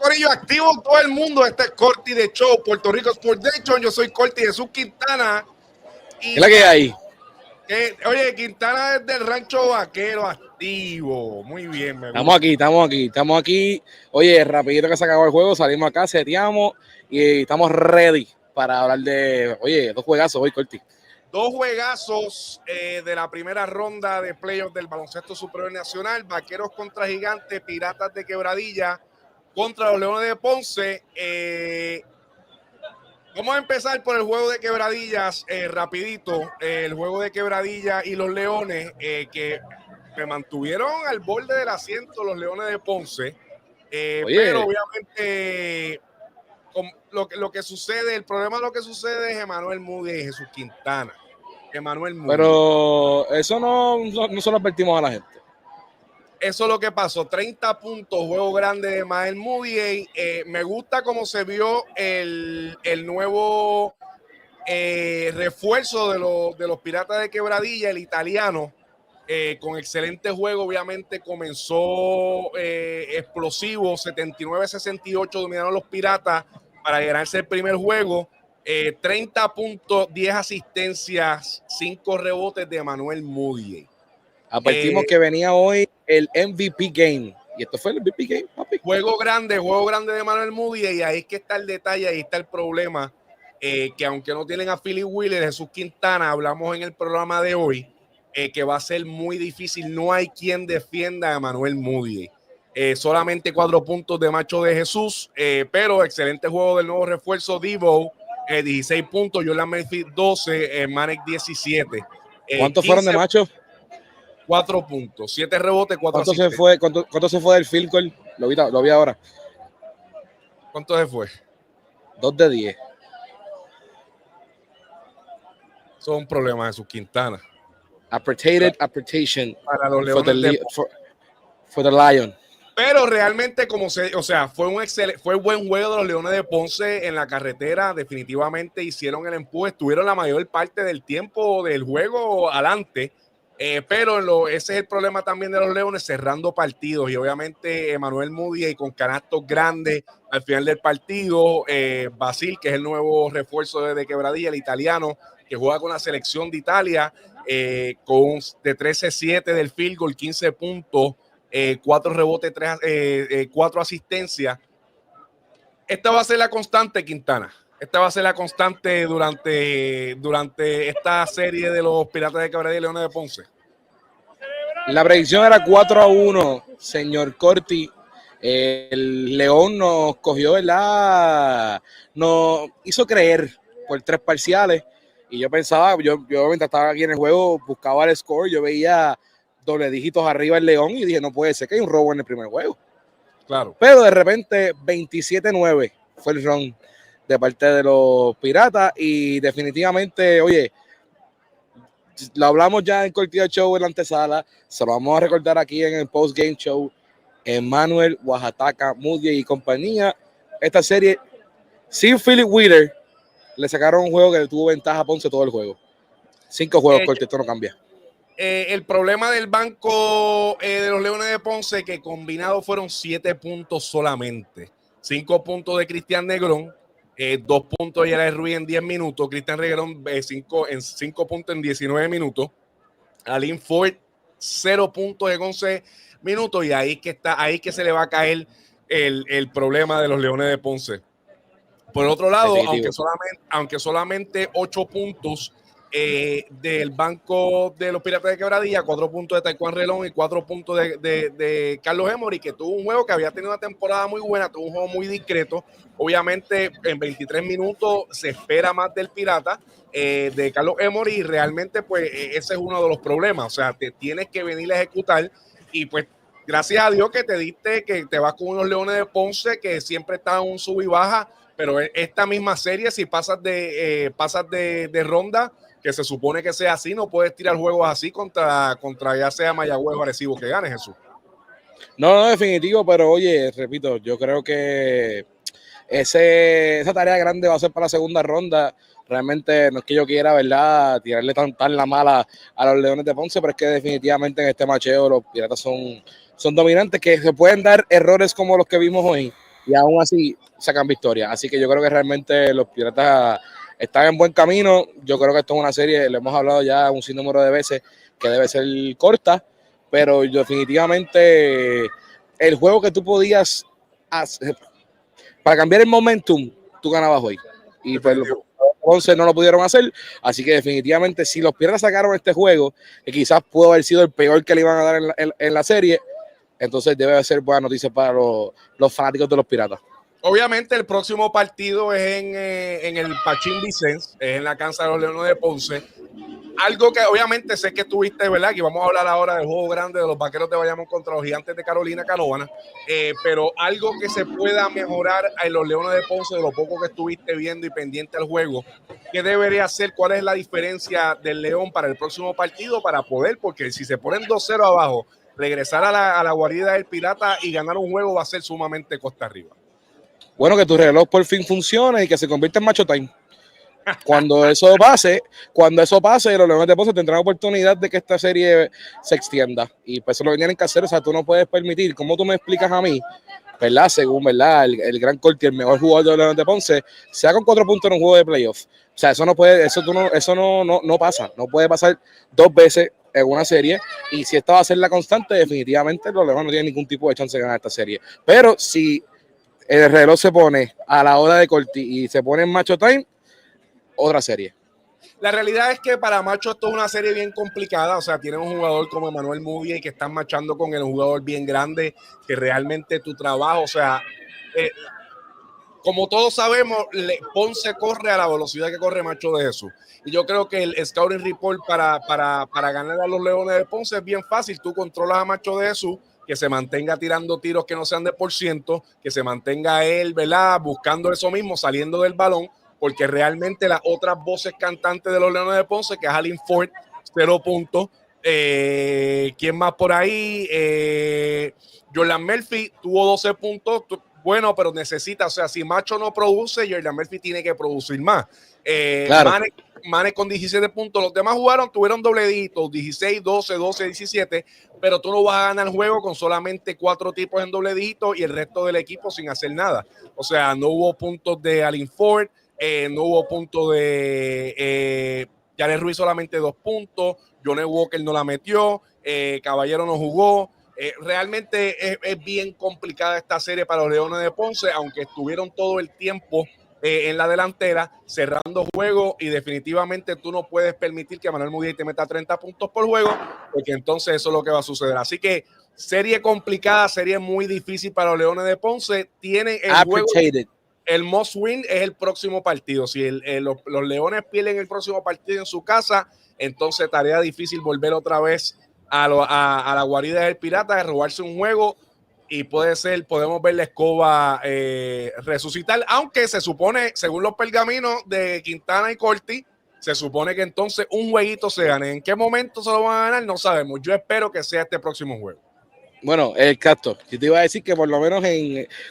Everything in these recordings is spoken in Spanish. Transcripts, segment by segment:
Corillo, activo todo el mundo. Este es Corti de Show, Puerto Rico Sport Nation. Yo soy Corti Jesús Quintana. ¿Qué es la que hay? Oye, Quintana es del Rancho Vaquero activo. Muy bien, me gusta. Estamos aquí. Oye, rapidito que se acabó el juego, salimos acá, seteamos y estamos ready para hablar de, oye, 2 juegazos hoy, Corti. 2 juegazos de la primera ronda de playoffs del baloncesto superior nacional. Vaqueros contra Gigantes, Piratas de Quebradilla contra los Leones de Ponce. Vamos a empezar por el juego de Quebradillas, rapidito. El juego de Quebradillas y los Leones, que me mantuvieron al borde del asiento los Leones de Ponce. Pero obviamente lo que sucede, el problema de lo que sucede es Emanuel Moody y Jesús Quintana. Emanuel Moody. Pero eso no se lo advertimos a la gente. Eso es lo que pasó, 30 puntos, juego grande de Emanuel Moody. Me gusta cómo se vio el nuevo refuerzo de los Piratas de Quebradilla, el italiano, con excelente juego. Obviamente comenzó explosivo, 79-68 dominaron los Piratas para ganarse el primer juego. 30 puntos, 10 asistencias, 5 rebotes de Emanuel Moody. Advertimos que venía hoy el MVP Game. Y esto fue el MVP Game, papi. Juego grande de Emanuel Moody. Y ahí es que está el detalle, ahí está el problema. Que aunque no tienen a Philip Wheeler, Jesús Quintana, hablamos en el programa de hoy, que va a ser muy difícil. No hay quien defienda a Emanuel Moody. Solamente 4 puntos de Macho de Jesús, pero excelente juego del nuevo refuerzo Devo, 16 puntos, Jordan Memphis 12, Manek 17. ¿Cuántos fueron de Macho? 4 puntos, 7 rebotes, 4 asistencias. ¿Cuánto se fue del field goal? Lo vi ahora. ¿Cuánto se fue? 2 de 10. Son problemas de su Quintana. Appreciation para los Leones for the Lion. Pero realmente, fue buen juego de los Leones de Ponce en la carretera. Definitivamente hicieron el empuje, estuvieron la mayor parte del tiempo del juego adelante. Pero ese es el problema también de los Leones, cerrando partidos. Y obviamente Emanuel Moody y con canastos grandes al final del partido. Basil, que es el nuevo refuerzo de Quebradilla, el italiano, que juega con la selección de Italia, con de 13-7 del field goal, 15 puntos. 4 rebotes, 4 asistencias. Esta va a ser la constante, Quintana. Esta va a ser la constante durante esta serie de los Piratas de Quebradilla y Leones de Ponce. La predicción era 4-1, señor Corti. El León nos cogió, ¿verdad? Nos hizo creer por 3 parciales. Y yo pensaba, yo mientras estaba aquí en el juego, buscaba el score, yo veía doble dígitos arriba el León y dije, no puede ser que hay un robo en el primer juego. Claro. Pero de repente 27-9 fue el run de parte de los Piratas y definitivamente, oye, lo hablamos ya en Cortida Show en la antesala, se lo vamos a recordar aquí en el post-game show. Emanuel, Oaxaca, Moody y compañía. Esta serie, sin Philip Wheeler, le sacaron un juego que tuvo ventaja a Ponce todo el juego. 5 juegos, Corti, esto no cambia. El problema del banco de los Leones de Ponce, que combinado fueron 7 puntos solamente. 5 puntos de Cristian Negrón, 2 puntos de Yaray Ruiz en 10 minutos. Cristian Negrón 5 puntos en 19 minutos. Alin Ford 0 puntos en 11 minutos. Y ahí que se le va a caer el problema de los Leones de Ponce. Por otro lado, aunque solamente 8 puntos del banco de los Piratas de Quebradilla, 4 puntos de Taekwondo Relón y 4 puntos de Carlos Emory, que tuvo un juego que había tenido una temporada muy buena, tuvo un juego muy discreto. Obviamente en 23 minutos se espera más del Pirata, de Carlos Emory, y realmente pues ese es uno de los problemas. O sea, te tienes que venir a ejecutar y pues gracias a Dios que te vas con unos Leones de Ponce que siempre están en un sub y baja, pero esta misma serie, si pasas de ronda, que se supone que sea así, no puedes tirar juegos así contra ya sea Mayagüez o Arecibo que gane, Jesús. No, definitivo, pero oye, repito, yo creo que esa tarea grande va a ser para la segunda ronda. Realmente no es que yo quiera, ¿verdad?, tirarle tan la mala a los Leones de Ponce, pero es que definitivamente en este macheo los Piratas son dominantes, que se pueden dar errores como los que vimos hoy, y aún así sacan victoria. Así que yo creo que realmente los Piratas están en buen camino. Yo creo que esto es una serie, lo hemos hablado ya un sinnúmero de veces, que debe ser corta, pero definitivamente el juego que tú podías hacer para cambiar el momentum, tú ganabas hoy. Y pues los 11 no lo pudieron hacer, así que definitivamente si los Piratas sacaron este juego, que quizás pudo haber sido el peor que le iban a dar en la serie, entonces debe ser buena noticia para los fanáticos de los Piratas. Obviamente el próximo partido es en el Pachín Vicens, es en la cancha de los Leones de Ponce. Algo que obviamente sé que tuviste, ¿verdad? Que vamos a hablar ahora del juego grande de los Vaqueros de Bayamón contra los Gigantes de Carolina Canóvana, pero algo que se pueda mejorar en los Leones de Ponce, de lo poco que estuviste viendo y pendiente al juego, ¿qué debería hacer? ¿Cuál es la diferencia del León para el próximo partido para poder? Porque si se ponen 2-0 abajo, regresar a la guarida del Pirata y ganar un juego va a ser sumamente costa arriba. Bueno, que tu reloj por fin funcione y que se convierta en macho time. Cuando eso pase, los Leones de Ponce tendrán oportunidad de que esta serie se extienda. Y pues eso lo tienen que hacer. O sea, tú no puedes permitir, como tú me explicas a mí, ¿verdad? Según, ¿verdad? El gran Corti, el mejor jugador de los Leones de Ponce, sea con 4 puntos en un juego de playoff. O sea, eso no puede, eso no pasa. No puede pasar 2 veces en una serie. Y si esta va a ser la constante, definitivamente los Leones no tienen ningún tipo de chance de ganar esta serie. Pero si el reloj se pone a la hora de Corti y se pone en macho time, otra serie. La realidad es que para Macho esto es una serie bien complicada, o sea, tiene un jugador como Emmanuel Mudiay que están machando con el jugador bien grande, que realmente tu trabajo, o sea, como todos sabemos, Ponce corre a la velocidad que corre Macho de Jesús. Y yo creo que el Scouting Report para ganar a los Leones de Ponce es bien fácil. Tú controlas a Macho de Jesús, que se mantenga tirando tiros que no sean de por ciento, que se mantenga él, ¿verdad? Buscando eso mismo, saliendo del balón, porque realmente las otras voces cantantes de los Leones de Ponce, que es Alin Ford, 0 puntos. ¿Quién más por ahí? Jordan Murphy tuvo 12 puntos. Bueno, pero necesita, o sea, si Macho no produce, Jordan Murphy tiene que producir más. Claro. Manek con 17 puntos. Los demás tuvieron dobleditos, 16, 12, 12, 17, pero tú no vas a ganar el juego con solamente 4 tipos en doble dígito y el resto del equipo sin hacer nada. O sea, no hubo puntos de Alin Ford, no hubo puntos de Jared Ruiz, solamente 2 puntos. Johnny Walker no la metió, Caballero no jugó. Realmente es bien complicada esta serie para los Leones de Ponce, aunque estuvieron todo el tiempo en la delantera, cerrando juego, y definitivamente tú no puedes permitir que Manuel Mudiay te meta 30 puntos por juego, porque entonces eso es lo que va a suceder. Así que serie complicada, serie muy difícil para los Leones de Ponce. Tienen el juego, el must win es el próximo partido. Si los Leones pierden el próximo partido en su casa, entonces tarea difícil volver otra vez a la guarida del Pirata, de robarse un juego, y podemos ver la escoba resucitar, aunque se supone, según los pergaminos de Quintana y Corti, se supone que entonces un jueguito se gane. ¿En qué momento se lo van a ganar? No sabemos. Yo espero que sea este próximo juego. Bueno, exacto. Yo te iba a decir que por lo menos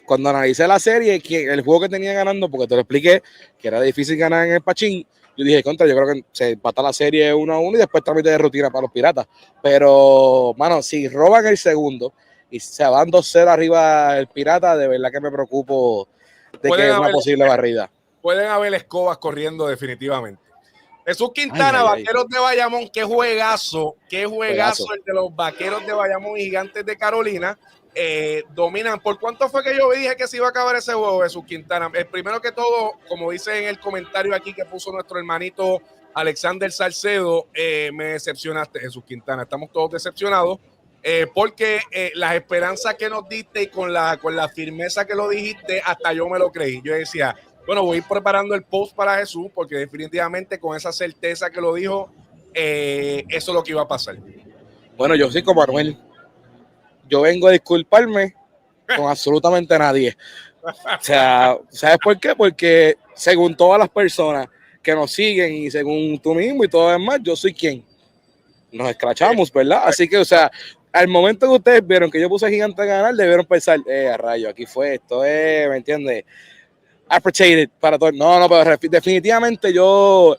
cuando analicé la serie, el juego que tenía ganando, porque te lo expliqué, que era difícil ganar en el Pachín, yo dije, contra, yo creo que se empata la serie 1-1 y después trámite de rutina para los Piratas. Pero, mano, si roban el segundo y se van 2-0 arriba el Pirata, de verdad que me preocupo de que es una posible barrida. Pueden haber escobas corriendo definitivamente. Jesús Quintana, Vaqueros de Bayamón, qué juegazo el de los Vaqueros de Bayamón y Gigantes de Carolina. Dominan. ¿Por cuánto fue que yo dije que se iba a acabar ese juego, Jesús Quintana? Primero que todo, como dice en el comentario aquí que puso nuestro hermanito Alexander Salcedo, me decepcionaste, Jesús Quintana. Estamos todos decepcionados porque las esperanzas que nos diste y con la firmeza que lo dijiste, hasta yo me lo creí. Yo decía, bueno, voy a ir preparando el post para Jesús, porque definitivamente con esa certeza que lo dijo, eso es lo que iba a pasar. Bueno, yo soy como Manuel. Yo vengo a disculparme con absolutamente nadie. O sea, ¿sabes por qué? Porque según todas las personas que nos siguen y según tú mismo y todo lo demás, yo soy quien. Nos escrachamos, ¿verdad? Así que, o sea, al momento que ustedes vieron que yo puse a Gigante a ganar, debieron pensar, a rayo, aquí fue esto, ¿me entiendes? Appreciated para todo. No, pero definitivamente yo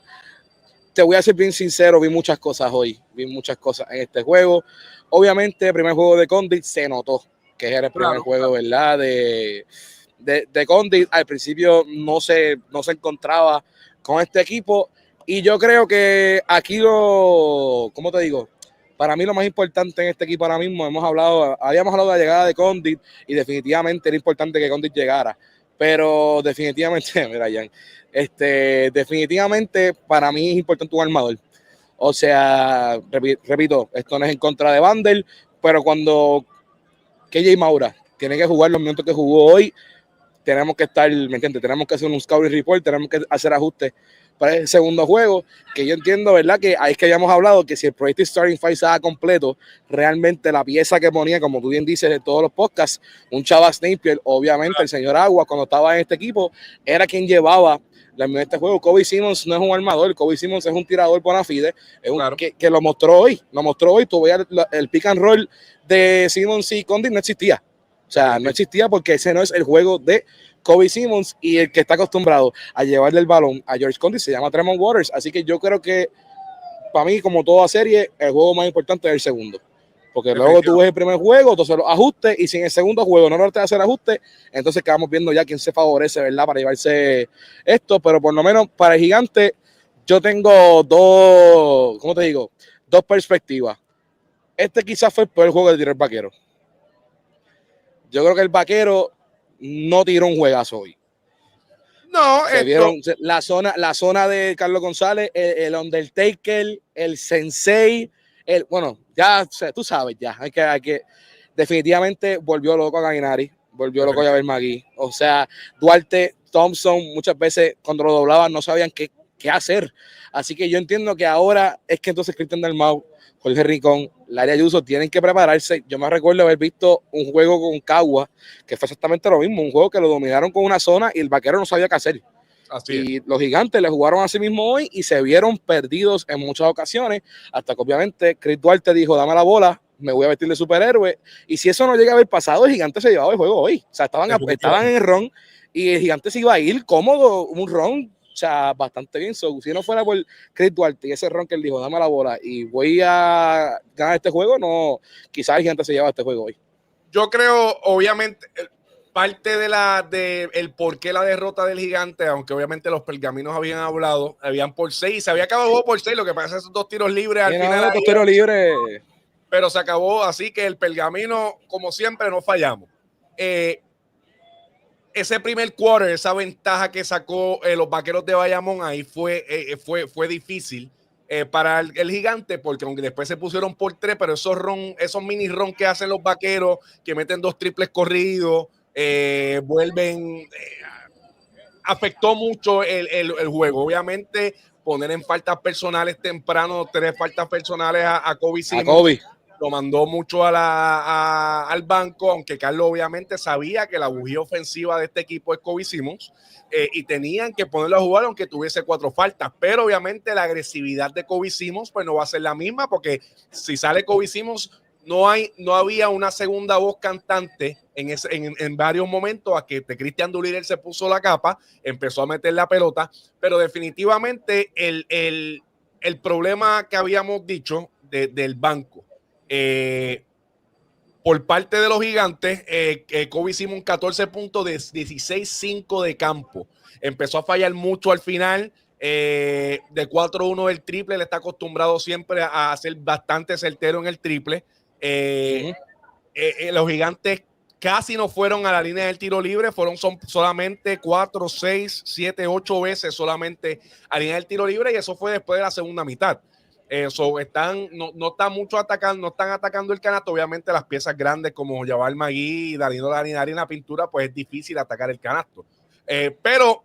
te voy a ser bien sincero, vi muchas cosas hoy, vi muchas cosas en este juego. Obviamente, el primer juego de Condit se notó que era el primer juego, ¿verdad? De de Condit. Al principio no se encontraba con este equipo y yo creo que aquí ¿cómo te digo? Para mí lo más importante en este equipo ahora mismo, habíamos hablado de la llegada de Condit y definitivamente era importante que Condit llegara, pero definitivamente, mira Jan, definitivamente para mí es importante un armador. O sea, repito, esto no es en contra de Vander, pero cuando KJ Maura tiene que jugar los minutos que jugó hoy, tenemos que estar, ¿me entiendes? Tenemos que hacer un scouting report, tenemos que hacer ajustes para el segundo juego, que yo entiendo, ¿verdad? Que ahí es que habíamos hablado que si el Projected Starting Five estaba completo, realmente la pieza que ponía, como tú bien dices de todos los podcasts, un Chavas Napier, obviamente el señor Agua, cuando estaba en este equipo, era quien llevaba en este juego. Kobe Simmons no es un armador, Kobe Simmons es un tirador bona fide, que lo mostró hoy, tú veías el pick and roll de Simmons y Condit no existía. O sea, no existía porque ese no es el juego de Kobe Simmons y el que está acostumbrado a llevarle el balón a George Condit se llama Tremont Waters. Así que yo creo que para mí, como toda serie, el juego más importante es el segundo. Porque luego tú ves el primer juego, entonces los ajustes, y si en el segundo juego no te hacer ajustes, entonces quedamos viendo ya quién se favorece, ¿verdad? Para llevarse esto, pero por lo menos para el Gigante, yo tengo ¿cómo te digo? Dos perspectivas. Este quizás fue el peor juego de tirar Vaquero. Yo creo que el Vaquero no tiró un juegazo hoy. No, vieron la zona de Carlos González, el Undertaker, el Sensei, bueno, ya tú sabes, ya hay que definitivamente volvió loco a Gainari, volvió loco a Javier Magui. O sea, Duarte, Thompson, muchas veces cuando lo doblaban no sabían qué hacer. Así que yo entiendo que ahora es que entonces Cristian Dalmau, Jorge Rincón, Larry Ayuso tienen que prepararse. Yo me recuerdo haber visto un juego con Cagua que fue exactamente lo mismo, un juego que lo dominaron con una zona y el Vaquero no sabía qué hacer. Así los Gigantes le jugaron así mismo hoy y se vieron perdidos en muchas ocasiones, hasta que obviamente Chris Duarte dijo, dame la bola, me voy a vestir de superhéroe, y si eso no llega a haber pasado, el Gigante se llevaba el juego hoy. O sea, estaban en el ron y el Gigante se iba a ir cómodo, un ron, o sea, bastante bien. So, si no fuera por Chris Duarte y ese ron que él dijo, dame la bola y voy a ganar este juego, no, quizás el Gigante se lleva este juego hoy. Yo creo, obviamente, parte de el por qué la derrota del Gigante, aunque obviamente los pergaminos habían por 6, se había acabado el juego por 6, lo que pasa es esos 2 tiros libres al final. 2 tiros libres. Pero se acabó, así que el pergamino, como siempre, no fallamos. Ese primer quarter, esa ventaja que sacó los Vaqueros de Bayamón, ahí fue difícil para el Gigante, porque aunque después se pusieron por 3, pero esos mini ron que hacen los Vaqueros, que meten 2 triples corridos, vuelven, afectó mucho el juego. Obviamente, poner en faltas personales temprano, 3 faltas personales a Kobe Simmons, lo mandó mucho al banco, aunque Carlos obviamente sabía que la bujía ofensiva de este equipo es Kobe Simmons, y tenían que ponerlo a jugar aunque tuviese 4 faltas, pero obviamente la agresividad de Kobe Simmons pues no va a ser la misma, porque si sale Kobe Simmons no había una segunda voz cantante en varios momentos, a que Cristian Doolittle se puso la capa, empezó a meter la pelota, pero definitivamente el problema que habíamos dicho del banco, por parte de los Gigantes, Kobe Simmons 14 puntos de 16-5 de campo. Empezó a fallar mucho al final. De 4-1 el triple, le está acostumbrado siempre a ser bastante certero en el triple. Los Gigantes casi no fueron a la línea del tiro libre, son solamente 4, 6, 7, 8 veces solamente a la línea del tiro libre, y eso fue después de la segunda mitad. No están atacando el canasto. Obviamente las piezas grandes como Jabal Magui y Danilo Larinari en la pintura, pues es difícil atacar el canasto. Pero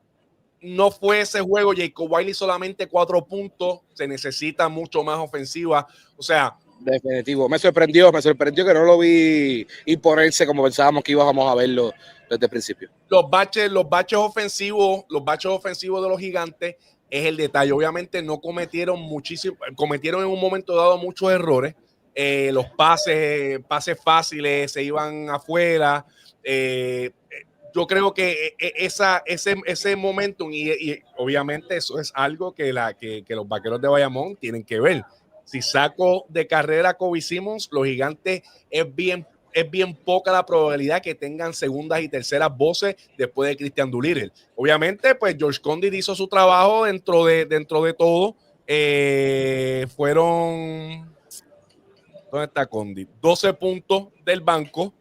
no fue ese juego. Jacob Wiley solamente 4 puntos, se necesita mucho más ofensiva. O sea, definitivo, me sorprendió que no lo vi imponerse como pensábamos que íbamos a verlo desde el principio. Los baches ofensivos de los Gigantes es el detalle. Obviamente no cometieron en un momento dado muchos errores. Los pases fáciles se iban afuera. Yo creo que ese momentum y obviamente eso es algo que los Vaqueros de Bayamón tienen que ver. Si saco de carrera a Kobe Simmons, los Gigantes es bien es bien poca la probabilidad que tengan segundas y terceras voces después de Christian Doolittle. Obviamente, pues George Condit hizo su trabajo dentro de todo. Fueron, ¿dónde está Condit? 12 puntos del banco,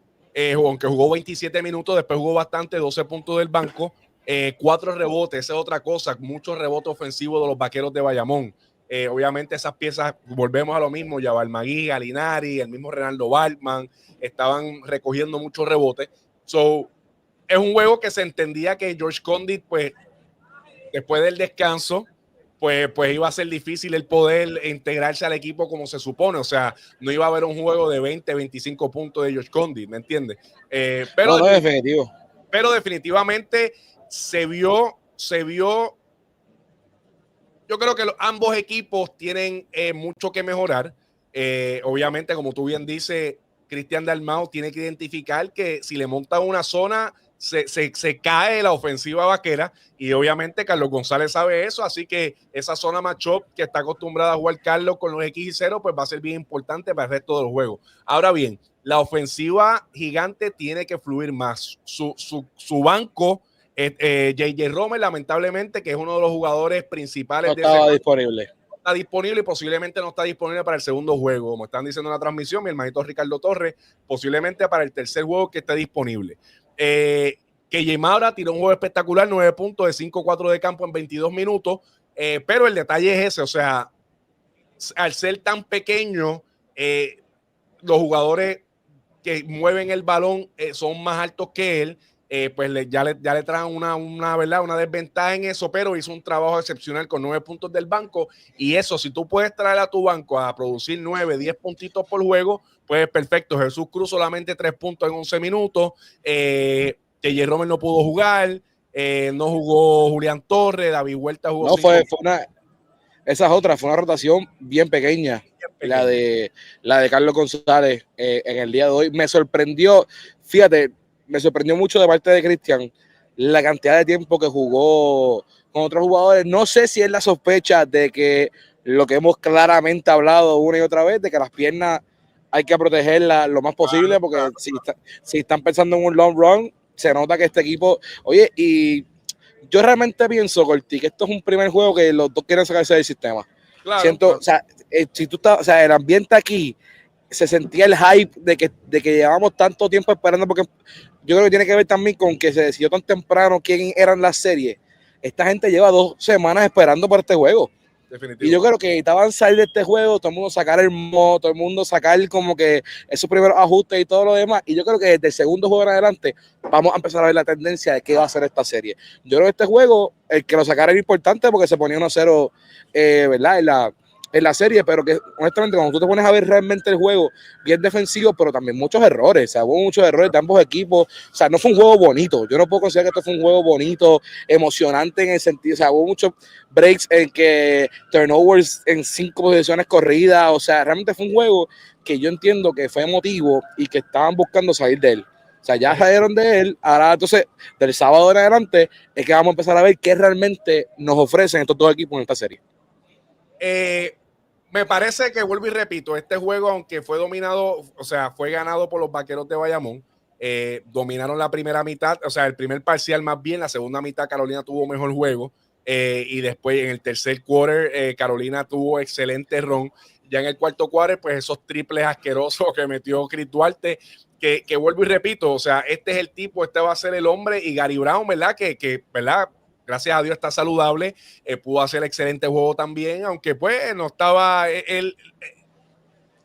aunque jugó 27 minutos, después jugó bastante, 12 puntos del banco, 4 rebotes, esa es otra cosa, muchos rebotes ofensivos de los Vaqueros de Bayamón. Obviamente esas piezas, volvemos a lo mismo, Jabal Magui, Galinari, el mismo Renaldo Baltman, estaban recogiendo muchos rebotes. So, es un juego que se entendía que George Condit, pues, después del descanso, pues iba a ser difícil el poder integrarse al equipo como se supone. O sea, no iba a haber un juego de 20, 25 puntos de George Condit, ¿me entiendes? No, definitivo. Pero definitivamente se vio. Yo creo que ambos equipos tienen mucho que mejorar. Obviamente, como tú bien dices, Cristian Dalmau tiene que identificar que si le montan una zona, se cae la ofensiva vaquera, y obviamente Carlos González sabe eso, así que esa zona matchup que está acostumbrada a jugar Carlos con los X y 0, pues va a ser bien importante para el resto del juego. Ahora bien, la ofensiva gigante tiene que fluir más. Su banco, J.J. Romer, lamentablemente, que es uno de los jugadores principales, no estaba disponible. Está disponible y posiblemente no está disponible para el segundo juego. Como están diciendo en la transmisión, mi hermanito Ricardo Torres, posiblemente para el tercer juego que esté disponible. Que Maura tiró un juego espectacular, 9 puntos de 5-4 de campo en 22 minutos, pero el detalle es ese, o sea, al ser tan pequeño, los jugadores que mueven el balón son más altos que él, pues ya le traen una desventaja en eso, pero hizo un trabajo excepcional con 9 puntos del banco, y eso, si tú puedes traer a tu banco a producir 9, 10 puntitos por juego, pues perfecto. Jesús Cruz solamente 3 puntos en 11 minutos, J.J. Romer no pudo jugar, no jugó Julián Torres, David Huerta jugó. No, fue esa es otra, fue una rotación bien pequeña. La de Carlos González en el día de hoy. Me sorprendió, fíjate, me sorprendió mucho de parte de Cristian la cantidad de tiempo que jugó con otros jugadores. No sé si es la sospecha de que lo que hemos claramente hablado una y otra vez, de que las piernas hay que protegerlas lo más posible, porque si están pensando en un long run, se nota que este equipo, oye, y yo realmente pienso, Corti, que esto es un primer juego que los dos quieren sacarse del sistema. Claro, siento, claro. O sea, si tú estás, o sea, el ambiente aquí se sentía el hype de que llevamos tanto tiempo esperando, porque yo creo que tiene que ver también con que se decidió tan temprano quién eran las series. Esta gente lleva 2 semanas esperando por este juego. Definitivo. Y yo creo que necesitaban salir de este juego, todo el mundo sacar el modo, todo el mundo sacar como que esos primeros ajustes y todo lo demás. Y yo creo que desde el segundo juego en adelante vamos a empezar a ver la tendencia de qué va a ser esta serie. Yo creo que este juego, el que lo sacara era importante porque se ponía 1-0, ¿verdad? En la serie, pero que honestamente cuando tú te pones a ver realmente el juego, bien defensivo, pero también muchos errores, o sea, hubo muchos errores de ambos equipos, o sea, no fue un juego bonito, yo no puedo considerar que esto fue un juego bonito, emocionante en el sentido, o sea, hubo muchos breaks en que turnovers en 5 posiciones corridas, o sea, realmente fue un juego que yo entiendo que fue emotivo y que estaban buscando salir de él. O sea, ya salieron de él, ahora entonces del sábado en adelante es que vamos a empezar a ver qué realmente nos ofrecen estos dos equipos en esta serie. Me parece que, vuelvo y repito, este juego, aunque fue dominado, o sea, fue ganado por los Vaqueros de Bayamón, dominaron la primera mitad, o sea, el primer parcial más bien, la segunda mitad Carolina tuvo mejor juego, y después en el tercer quarter Carolina tuvo excelente ron. Ya en el cuarto quarter, pues esos triples asquerosos que metió Chris Duarte, que vuelvo y repito, o sea, este es el tipo, este va a ser el hombre, y Gary Brown, ¿verdad? Que ¿verdad? Gracias a Dios está saludable, pudo hacer excelente juego también, aunque pues no estaba, el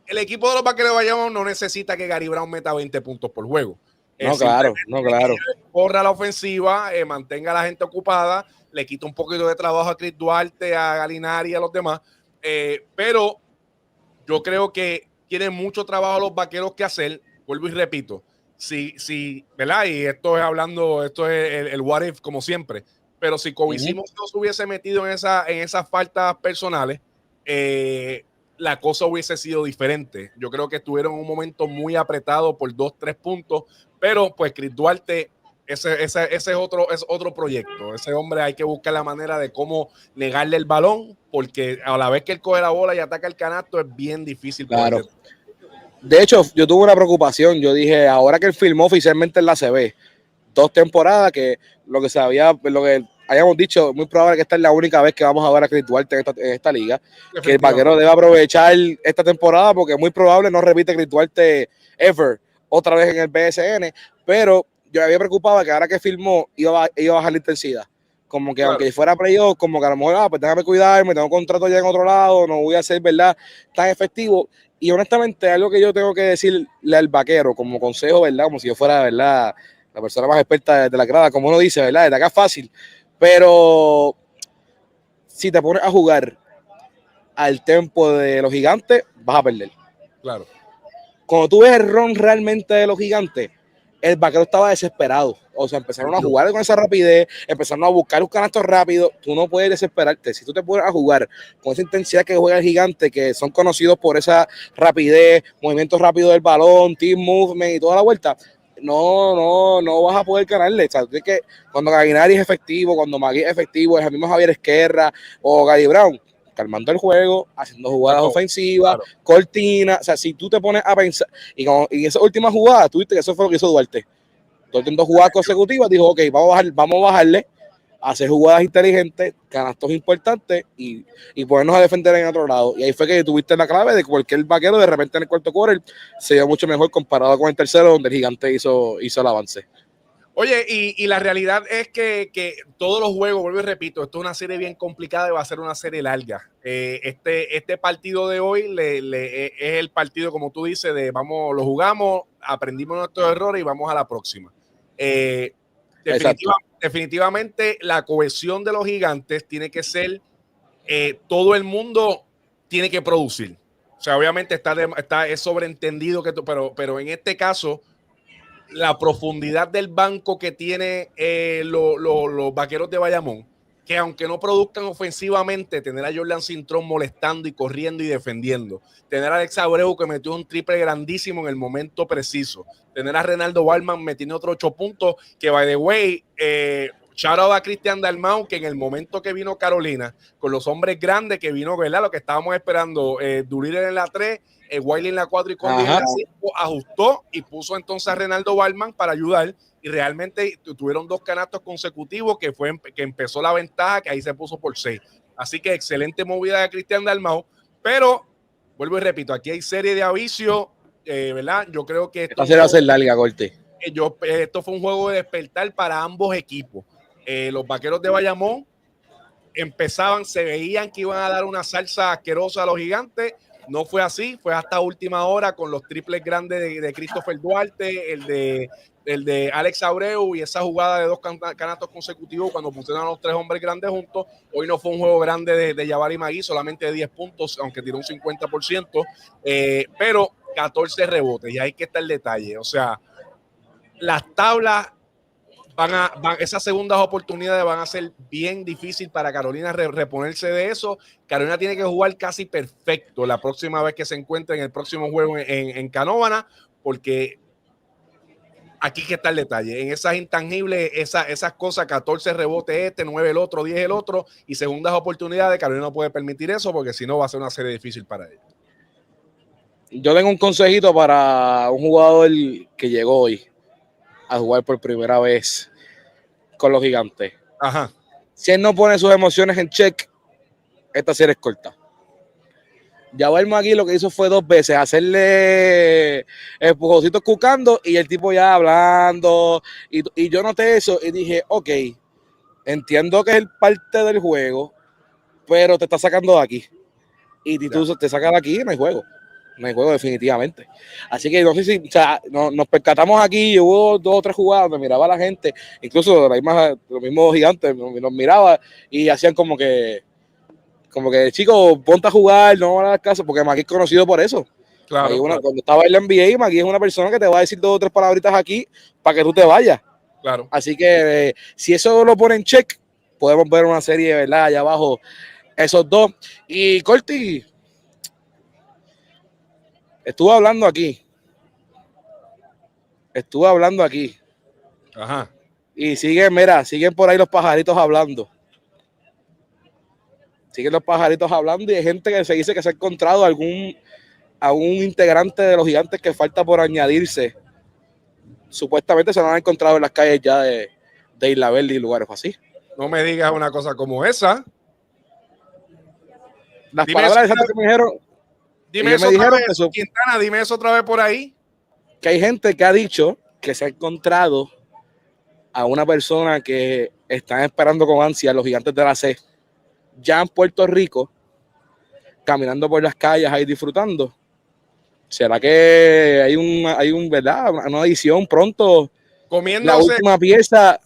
equipo de los Vaqueros de Bayamón no necesita que Gary Brown meta 20 puntos por juego. No, claro. Corra la ofensiva, mantenga a la gente ocupada, le quita un poquito de trabajo a Chris Duarte, a Galinari y a los demás, pero yo creo que tienen mucho trabajo los Vaqueros que hacer, vuelvo y repito, si, ¿verdad? Y esto es el what if como siempre. Pero si Kobe Simmons no se hubiese metido en esas faltas personales, la cosa hubiese sido diferente. Yo creo que estuvieron en un momento muy apretado por 2-3 puntos, pero pues Chris Duarte, ese es otro proyecto. Ese hombre hay que buscar la manera de cómo negarle el balón, porque a la vez que él coge la bola y ataca el canasto es bien difícil. Claro. De hecho, yo tuve una preocupación. Yo dije, ahora que él filmó oficialmente en la CB, 2 temporadas, que lo que habíamos dicho, muy probable que esta es la única vez que vamos a ver a Chris Duarte en esta liga, que el vaquero debe aprovechar esta temporada porque es muy probable no repite Chris Duarte ever otra vez en el BSN, pero yo me había preocupado que ahora que filmó iba a bajar la intensidad. Como que Claro. aunque fuera playoff, como que a lo mejor, pues déjame cuidarme, tengo contrato ya en otro lado, no voy a ser, ¿verdad?, tan efectivo. Y honestamente, algo que yo tengo que decirle al vaquero como consejo, ¿verdad?, como si yo fuera, ¿verdad?, la persona más experta de la grada, como uno dice, ¿verdad?, de acá es fácil, pero si te pones a jugar al tempo de los gigantes, vas a perder. Claro. Cuando tú ves el run realmente de los gigantes, el vaquero estaba desesperado. O sea, empezaron a jugar con esa rapidez, empezaron a buscar un canasto rápido. Tú no puedes desesperarte. Si tú te pones a jugar con esa intensidad que juega el gigante, que son conocidos por esa rapidez, movimiento rápido del balón, team movement y toda la vuelta, no vas a poder ganarle. O sea, que cuando Gallinari es efectivo, cuando Magui es efectivo, es el mismo Javier Esquerra o Gary Brown, calmando el juego, haciendo jugadas ofensivas, claro, cortinas. O sea, si tú te pones a pensar, y en esa última jugada, tú viste que eso fue lo que hizo Duarte. Duarte en 2 jugadas consecutivas dijo, ok, vamos a bajarle, a hacer jugadas inteligentes, canastos importantes y ponernos a defender en otro lado. Y ahí fue que tuviste la clave de que cualquier vaquero de repente en el cuarto quarter se dio mucho mejor comparado con el tercero, donde el gigante hizo el avance. Oye, y la realidad es que todos los juegos, vuelvo y repito, esto es una serie bien complicada y va a ser una serie larga. Este partido de hoy es el partido, como tú dices, de vamos, lo jugamos, aprendimos nuestros errores y vamos a la próxima. Definitivamente la cohesión de los gigantes tiene que ser, todo el mundo tiene que producir. O sea, obviamente es sobreentendido que pero en este caso, la profundidad del banco que tiene los vaqueros de Bayamón, que aunque no produzcan ofensivamente, tener a Jordan Cintrón molestando y corriendo y defendiendo, tener a Alex Abreu que metió un triple grandísimo en el momento preciso, tener a Renaldo Balman metiendo otros 8 puntos, que by the way, shout out a Cristian Dalmau, que en el momento que vino Carolina, con los hombres grandes que vino, ¿verdad?, lo que estábamos esperando, Durir en la 3, Wiley en la 4 y Condi en la 5, ajustó y puso entonces a Renaldo Balman para ayudar, y realmente tuvieron 2 canastos consecutivos que empezó la ventaja, que ahí se puso por 6. Así que excelente movida de Cristian Dalmau, pero vuelvo y repito, aquí hay serie de avisos, ¿verdad? Yo creo que esta serie va a ser larga, corte. Esto fue un juego de despertar para ambos equipos. Los vaqueros de Bayamón empezaban, se veían que iban a dar una salsa asquerosa a los gigantes. No fue así, fue hasta última hora con los triples grandes de Christopher Duarte, el de Alex Abreu y esa jugada de 2 canastos consecutivos cuando pusieron a los 3 hombres grandes juntos. Hoy no fue un juego grande de Jabari Magui, solamente de 10 puntos, aunque tiró un 50%, pero 14 rebotes, y ahí que está el detalle. O sea, las tablas esas segundas oportunidades van a ser bien difícil para Carolina reponerse de eso. Carolina tiene que jugar casi perfecto la próxima vez que se encuentre en el próximo juego en Canóvana, porque aquí que está el detalle, en esas intangibles, esas cosas, 14 rebotes 9 el otro, 10 el otro, y segundas oportunidades, Carolina no puede permitir eso, porque si no va a ser una serie difícil para ella. Yo tengo un consejito para un jugador que llegó hoy a jugar por primera vez con los gigantes. Ajá. Si él no pone sus emociones en check, esta serie es corta. Jabari Magui lo que hizo fue 2 veces hacerle empujocitos cucando y el tipo ya hablando. Y yo noté eso y dije, ok, entiendo que es parte del juego, pero te está sacando de aquí. Y si tú te sacas de aquí, no hay juego. No hay juego definitivamente. Así que no sé si, o sea, nos percatamos aquí, hubo 2 o 3 jugadas, me miraba la gente, incluso los mismos gigantes nos miraba y hacían como que chicos, ponte a jugar, no van a dar caso, porque Magui es conocido por eso. Claro, claro. Cuando estaba en la NBA, Magui es una persona que te va a decir 2 o 3 palabritas aquí para que tú te vayas. Claro. Así que si eso lo pone en check, podemos ver una serie, ¿verdad? Allá abajo, esos 2. Y Corti, estuve hablando aquí. Ajá. Y siguen por ahí los pajaritos hablando. Siguen los pajaritos hablando y hay gente que se dice que se ha encontrado algún a un integrante de los Gigantes que falta por añadirse. Supuestamente se lo han encontrado en las calles ya de Isla Verde y lugares así. No me digas una cosa como esa. Las Dime palabras eso, exactas que me dijeron, dime ellos eso me otra dijeron vez, Quintana, dime eso otra vez por ahí. que hay gente que ha dicho que se ha encontrado a una persona que están esperando con ansia los Gigantes de la C ya en Puerto Rico, caminando por las calles ahí disfrutando. ¿Será que hay un ¿verdad? Una edición pronto? La Comiéndose, última pieza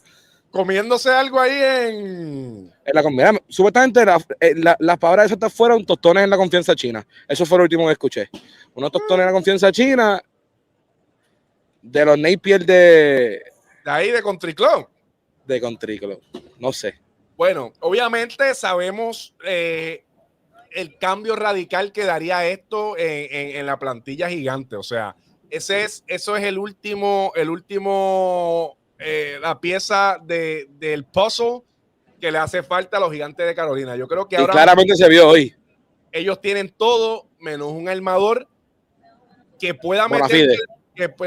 comiéndose algo ahí en... en la comida. Supuestamente las palabras exactas fueron tostones en la confianza china. Eso fue lo último que escuché. Unos tostones en la confianza china de los Napier De ahí de Country Club. de Country Club. No sé. Bueno, obviamente sabemos el cambio radical que daría esto en la plantilla gigante. O sea, eso es la pieza del puzzle que le hace falta a los Gigantes de Carolina. Yo creo que Y ahora claramente se vio hoy. ellos tienen todo menos un armador que pueda Bonafide.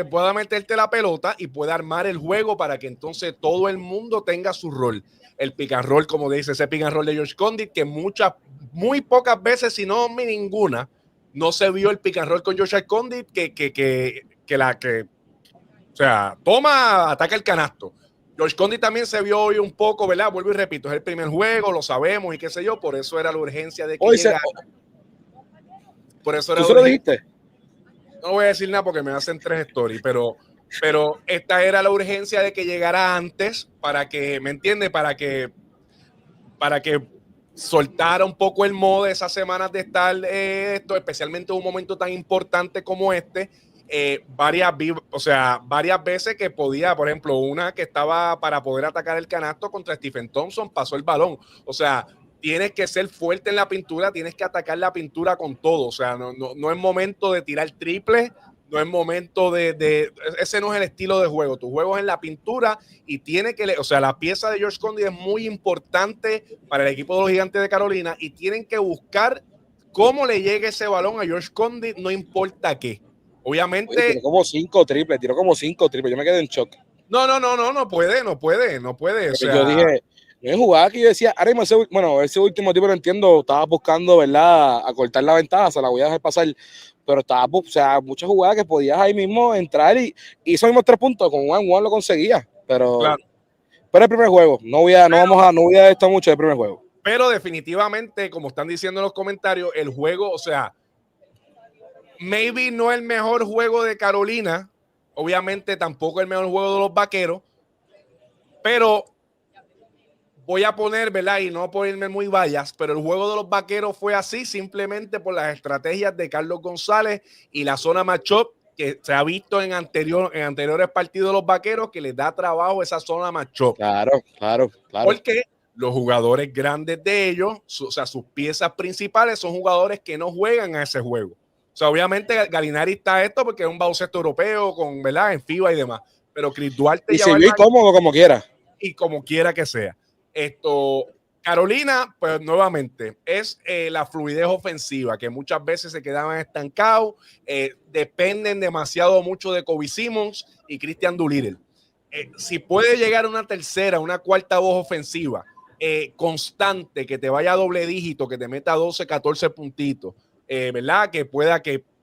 pueda meterte la pelota y pueda armar el juego para que entonces todo el mundo tenga su rol. El pick and roll, como dice, ese pick and roll de George Condit, que muy pocas veces, si no ninguna, no se vio el pick and roll con George Condit o sea, toma, ataca el canasto. George Condit también se vio hoy un poco, ¿verdad? Vuelvo y repito, es el primer juego, lo sabemos y qué sé yo, por eso era la urgencia de que Hoy llegara. Por eso era ¿Tú se lo dijiste? No voy a decir nada porque me hacen 3 stories, pero esta era la urgencia de que llegara antes para que, ¿me entiendes? Para que soltara un poco el modo de esas semanas de estar esto, especialmente en un momento tan importante como este. Varias veces que podía, por ejemplo, una que estaba para poder atacar el canasto contra Stephen Thompson, pasó el balón. O sea, tienes que ser fuerte en la pintura, tienes que atacar la pintura con todo. O sea, no es momento de tirar triple, no es momento ese no es el estilo de juego. Tu juego es en la pintura y o sea, la pieza de George Condit es muy importante para el equipo de los Gigantes de Carolina y tienen que buscar cómo le llegue ese balón a George Condit, no importa qué. Obviamente. Oye, tiró como 5 triples. Yo me quedé en shock. No puede. O sea, yo dije, no es jugada que yo decía, ahora mismo ese último tipo lo entiendo, estaba buscando, ¿verdad? Acortar la ventaja, se la voy a dejar pasar, pero o sea, muchas jugadas que podías ahí mismo entrar y esos mismos 3 puntos, con one lo conseguía, pero el primer juego, no voy a esto mucho del primer juego. Pero definitivamente, como están diciendo en los comentarios, el juego, o sea, maybe no el mejor juego de Carolina, obviamente tampoco el mejor juego de los Vaqueros, pero voy a poner, ¿verdad? Y no ponerme muy vallas, pero el juego de los Vaqueros fue así simplemente por las estrategias de Carlos González y la zona matchup que se ha visto en anteriores partidos de los Vaqueros que les da trabajo esa zona matchup. Claro. Porque los jugadores grandes de ellos, o sea, sus piezas principales son jugadores que no juegan a ese juego. O sea, obviamente Gallinari está esto porque es un baloncesto europeo con, ¿verdad? En FIBA y demás. Pero Chris Duarte y se vio cómodo como quiera. Y como quiera que sea. Carolina, pues nuevamente, es la fluidez ofensiva, que muchas veces se quedaban estancados, dependen demasiado mucho de Kobe Simmons y Christian Doolittle. Si puede llegar a una tercera, una cuarta voz ofensiva constante, que te vaya a doble dígito, que te meta 12, 14 puntitos, ¿verdad? Que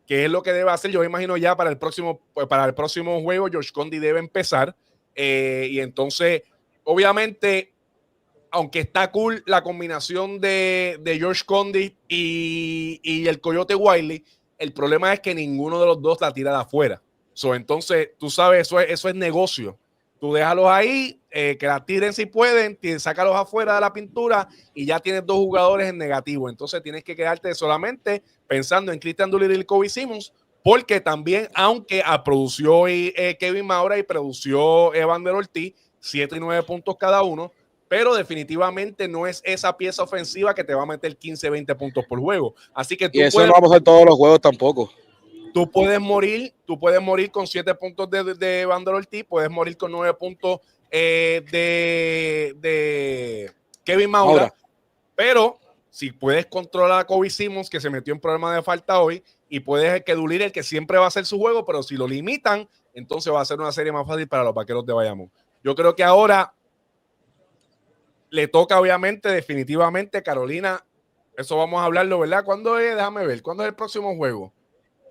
es lo que debe hacer. Yo me imagino ya para el próximo juego, George Condit debe empezar. Y entonces, obviamente, aunque está cool la combinación de George Condit y el Coyote Wiley, el problema es que ninguno de los dos la tira de afuera. Entonces, tú sabes, eso es negocio. Tú déjalos ahí, que la tiren si pueden, sácalos afuera de la pintura y ya tienes 2 jugadores en negativo. Entonces tienes que quedarte solamente pensando en Christian Doolittle y Kobe Simmons, porque también, aunque produció Kevin Maura y produció Evander Ortiz, 7 y 9 puntos cada uno, pero definitivamente no es esa pieza ofensiva que te va a meter 15, 20 puntos por juego. Así que y eso no va a pasar todos los juegos tampoco. Tú puedes morir con 7 puntos de Evander Ortiz, puedes morir con 9 puntos de Kevin Maura, pero si puedes controlar a Kobe Simmons, que se metió en problema de falta hoy, y puede que Dulir el que siempre va a hacer su juego, pero si lo limitan, entonces va a ser una serie más fácil para los Vaqueros de Bayamón. Yo creo que ahora le toca, obviamente, definitivamente, Carolina. Eso vamos a hablarlo, ¿verdad? ¿Cuándo es? Déjame ver. ¿Cuándo es el próximo juego?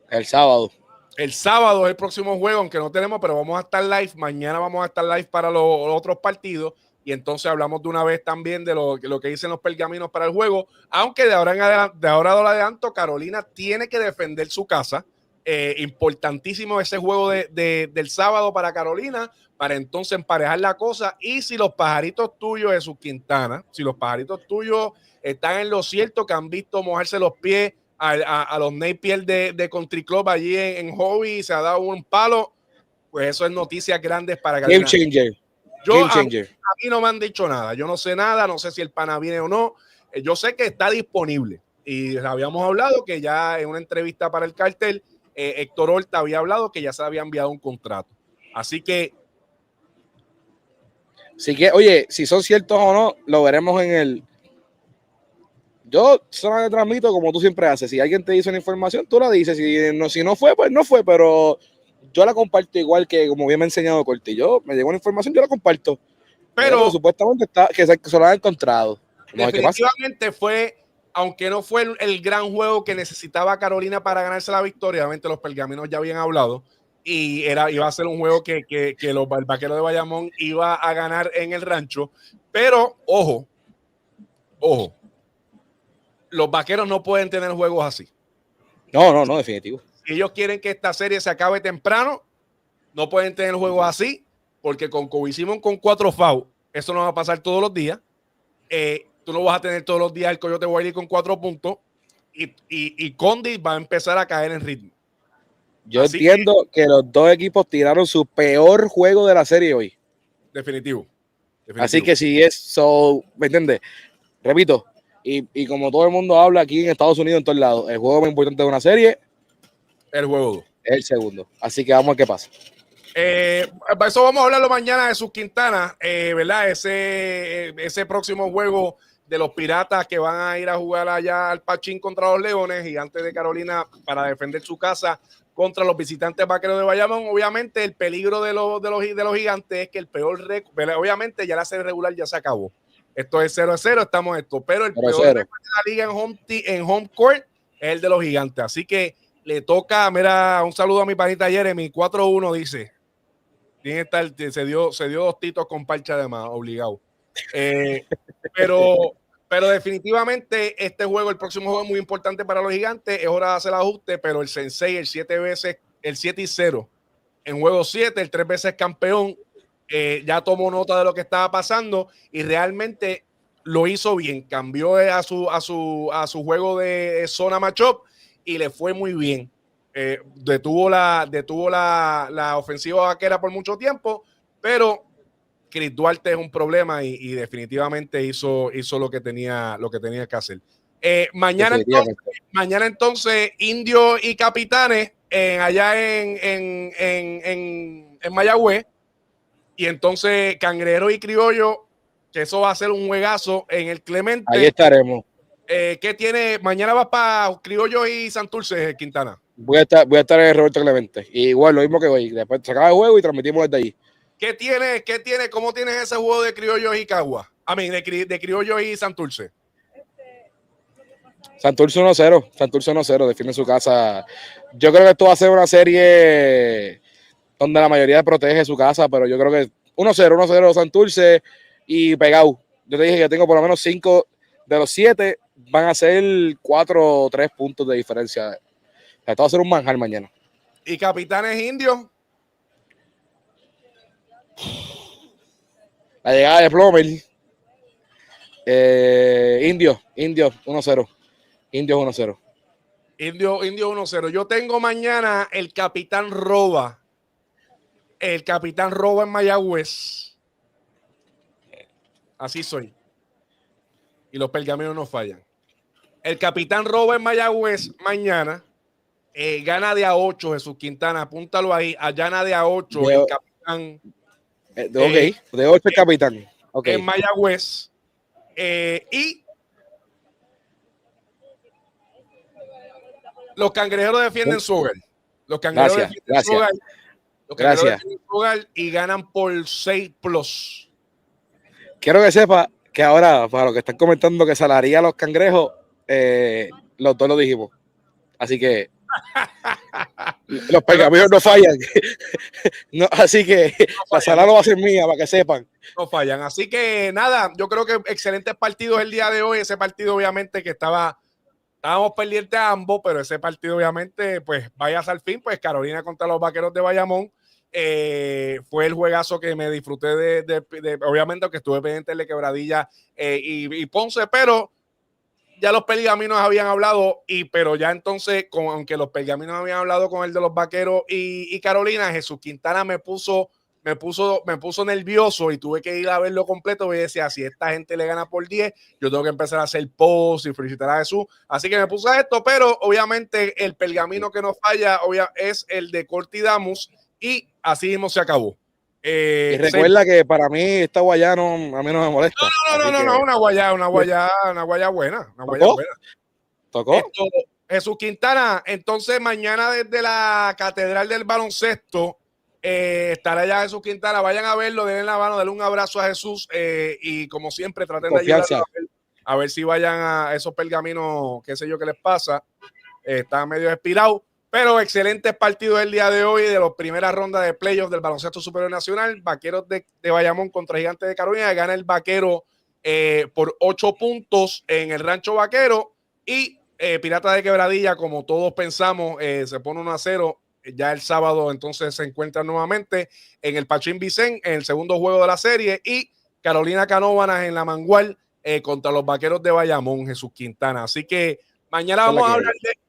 El sábado. El sábado es el próximo juego, aunque no tenemos, pero vamos a estar live. Mañana vamos a estar live para los otros partidos. Y entonces hablamos de una vez también de lo que dicen los pergaminos para el juego. Aunque de ahora en adelanto, Carolina tiene que defender su casa. Importantísimo ese juego del sábado para Carolina, para entonces emparejar la cosa. Y si los pajaritos tuyos, Jesús Quintana, si los pajaritos tuyos están en lo cierto, que han visto mojarse los pies a los Napier de Country Club allí en Hobby, se ha dado un palo, pues eso es noticias grandes para Game Carolina. changer. A mí no me han dicho nada, yo no sé nada, no sé si el pana viene o no, yo sé que está disponible y habíamos hablado que ya en una entrevista para el cartel, Héctor Horta había hablado que ya se había enviado un contrato, así que oye, si son ciertos o no, lo veremos en el... Yo solamente transmito como tú siempre haces. Si alguien te dice una información, tú la dices. Si no fue, pues no fue. Pero yo la comparto igual que como bien me ha enseñado Corti. Me llegó una información, yo la comparto. Pero supuestamente está que se lo han encontrado. Definitivamente fue, aunque no fue el gran juego que necesitaba Carolina para ganarse la victoria. Obviamente los pergaminos ya habían hablado. Y iba a ser un juego que el Vaquero de Bayamón iba a ganar en el rancho. Pero, ojo, los Vaqueros no pueden tener juegos así. No, definitivo. Si ellos quieren que esta serie se acabe temprano, no pueden tener juegos así, porque con Kobe Simon con 4 fouls, eso no va a pasar todos los días. Tú no vas a tener todos los días el Coyote Wiley con 4 puntos y Condi va a empezar a caer en ritmo. Yo entiendo que los dos equipos tiraron su peor juego de la serie hoy. Definitivo. Así que si ¿me entiendes? Repito, y como todo el mundo habla aquí en Estados Unidos, en todos lados, el juego más importante de una serie, el juego 2. Es el segundo. Así que vamos a ver qué pasa. Eso vamos a hablarlo mañana de Jesús Quintana, ¿verdad? Ese próximo juego de los Piratas que van a ir a jugar allá al Pachín contra los Leones, Gigantes de Carolina, para defender su casa contra los visitantes Vaqueros de Bayamón. Obviamente el peligro de los Gigantes es que el peor récord, obviamente ya la serie regular ya se acabó. Esto es 0-0, estamos esto, pero el peor récord de la liga en home court es el de los Gigantes. Así que le toca, mira, un saludo a mi panita Jeremy, 4-1 dice. Tiene que estar, se dio 2 titos con parcha de más, obligado. Pero definitivamente este juego, el próximo juego es muy importante para los Gigantes. Es hora de hacer el ajuste, pero el Sensei, el 7-0 en juego 7, el 3 veces campeón, ya tomó nota de lo que estaba pasando y realmente lo hizo bien. Cambió a su juego de zona matchup y le fue muy bien. Detuvo la ofensiva vaquera por mucho tiempo, pero Chris Duarte es un problema y definitivamente hizo lo que tenía que hacer. Mañana entonces Indio y Capitanes allá en Mayagüez, y entonces Cangrero y Criollo, que eso va a ser un juegazo en el Clemente. Ahí estaremos. ¿Qué tiene? Mañana vas para Criollo y Santurce, Quintana. Voy a estar en Roberto Clemente. Y igual, lo mismo que hoy. Después se acaba el juego y transmitimos desde allí. ¿Qué tiene? ¿Cómo tienes ese juego de Criollos y Cagua? De Criollos y Santurce. Santurce 1-0. Santurce 1-0. Defiende su casa. Yo creo que esto va a ser una serie donde la mayoría protege su casa, pero yo creo que 1-0 Santurce y pegado. Yo te dije que tengo por lo menos 5 de los 7 van a ser 4 o 3 puntos de diferencia. Esto va a ser un manjar mañana. ¿Y Capitanes Indios? La llegada de Plomer. Indios 1-0. Indios 1-0. Indios 1-0. Yo tengo mañana el Capitán Roba. El Capitán Roba en Mayagüez. Así soy. Y los pergaminos no fallan. El Capitán Roba en Mayagüez mañana. Gana de a 8, Jesús Quintana. Apúntalo ahí. Gana de a 8 el Capitán. De 8 el Capitán. Okay. En Mayagüez. Y Los cangrejeros defienden su hogar. Los cangrejeros defienden su hogar. Los cangrejeros defienden su hogar y ganan por 6+. Quiero que sepa que ahora, para los que están comentando que salaría a los cangrejos, los dos lo dijimos. Así que los pergaminos no fallan. No, así que la sala no va a ser mía, para que sepan. No fallan. Así que nada, yo creo que excelentes partidos el día de hoy. Ese partido, obviamente, que estábamos pendientes a ambos, pero ese partido, obviamente, pues vayas al fin, pues Carolina contra los Vaqueros de Bayamón. Fue el juegazo que me disfruté obviamente, aunque estuve pendiente de Quebradilla y Ponce, pero ya los pergaminos habían hablado, pero ya entonces, aunque los pergaminos habían hablado con el de los Vaqueros y Carolina, Jesús Quintana me puso nervioso y tuve que ir a verlo completo y decía, si esta gente le gana por 10, yo tengo que empezar a hacer post y felicitar a Jesús. Así que me puse a esto, pero obviamente el pergamino que nos falla es el de Corti Damus y así mismo se acabó. Y recuerda que para mí esta guayá a mí no me molesta. No, una guayá buena. ¿Tocó? Jesús Quintana, entonces mañana desde la Catedral del Baloncesto estará ya Jesús Quintana. Vayan a verlo, denle la mano, denle un abrazo a Jesús y como siempre traten de ayudar a ver si vayan a esos pergaminos, qué sé yo qué les pasa. Está medio expirado. Pero excelentes partidos el día de hoy de la primera ronda de playoffs del baloncesto superior nacional. Vaqueros de Bayamón contra Gigantes de Carolina. Gana el Vaquero por 8 puntos en el Rancho Vaquero. Y Pirata de Quebradilla, como todos pensamos, se pone 1-0. Ya el sábado entonces se encuentran nuevamente en el Pachín Vicén en el segundo juego de la serie. Y Carolina Canóvanas en la Mangual contra los Vaqueros de Bayamón, Jesús Quintana. Así que mañana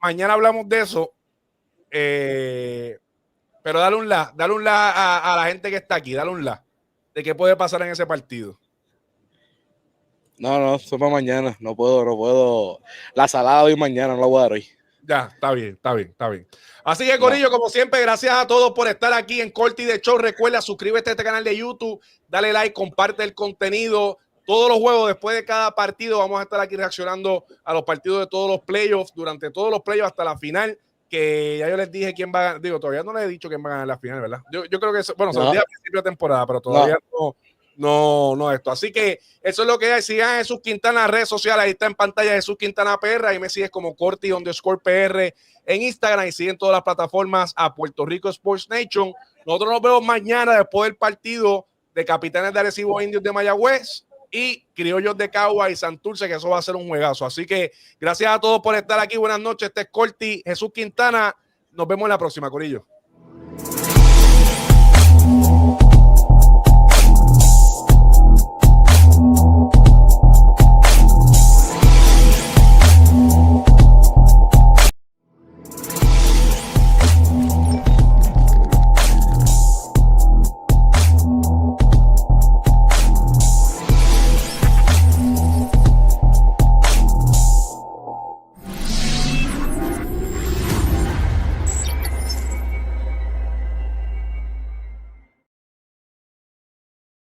mañana hablamos de eso. Pero dale un like a la gente que está aquí, dale un like de qué puede pasar en ese partido. No, eso para mañana, no puedo. La salada hoy mañana, no la voy a dar hoy. Ya, está bien. Así que, corillo, como siempre, gracias a todos por estar aquí en Corti de Show. Recuerda, suscríbete a este canal de YouTube, dale like, comparte el contenido. Todos los juegos, después de cada partido, vamos a estar aquí reaccionando a los partidos de todos los playoffs, durante todos los playoffs hasta la final. Que ya yo les dije quién va a ganar. Digo, todavía no les he dicho quién va a ganar la final, ¿verdad? Yo creo que se lo dije al principio de temporada, pero todavía no esto. Así que eso es lo que hay. Sigan a Jesús Quintana en las redes sociales. Ahí está en pantalla Jesús Quintana PR. Ahí me sigues como Corti_PR en Instagram y siguen todas las plataformas a Puerto Rico Sports Nation. Nosotros nos vemos mañana después del partido de Capitanes de Arecibo Indios de Mayagüez y Criollos de Cagua y Santurce, que eso va a ser un juegazo. Así que gracias a todos por estar aquí. Buenas noches. Este es Corti, Jesús Quintana. Nos vemos en la próxima, corillo.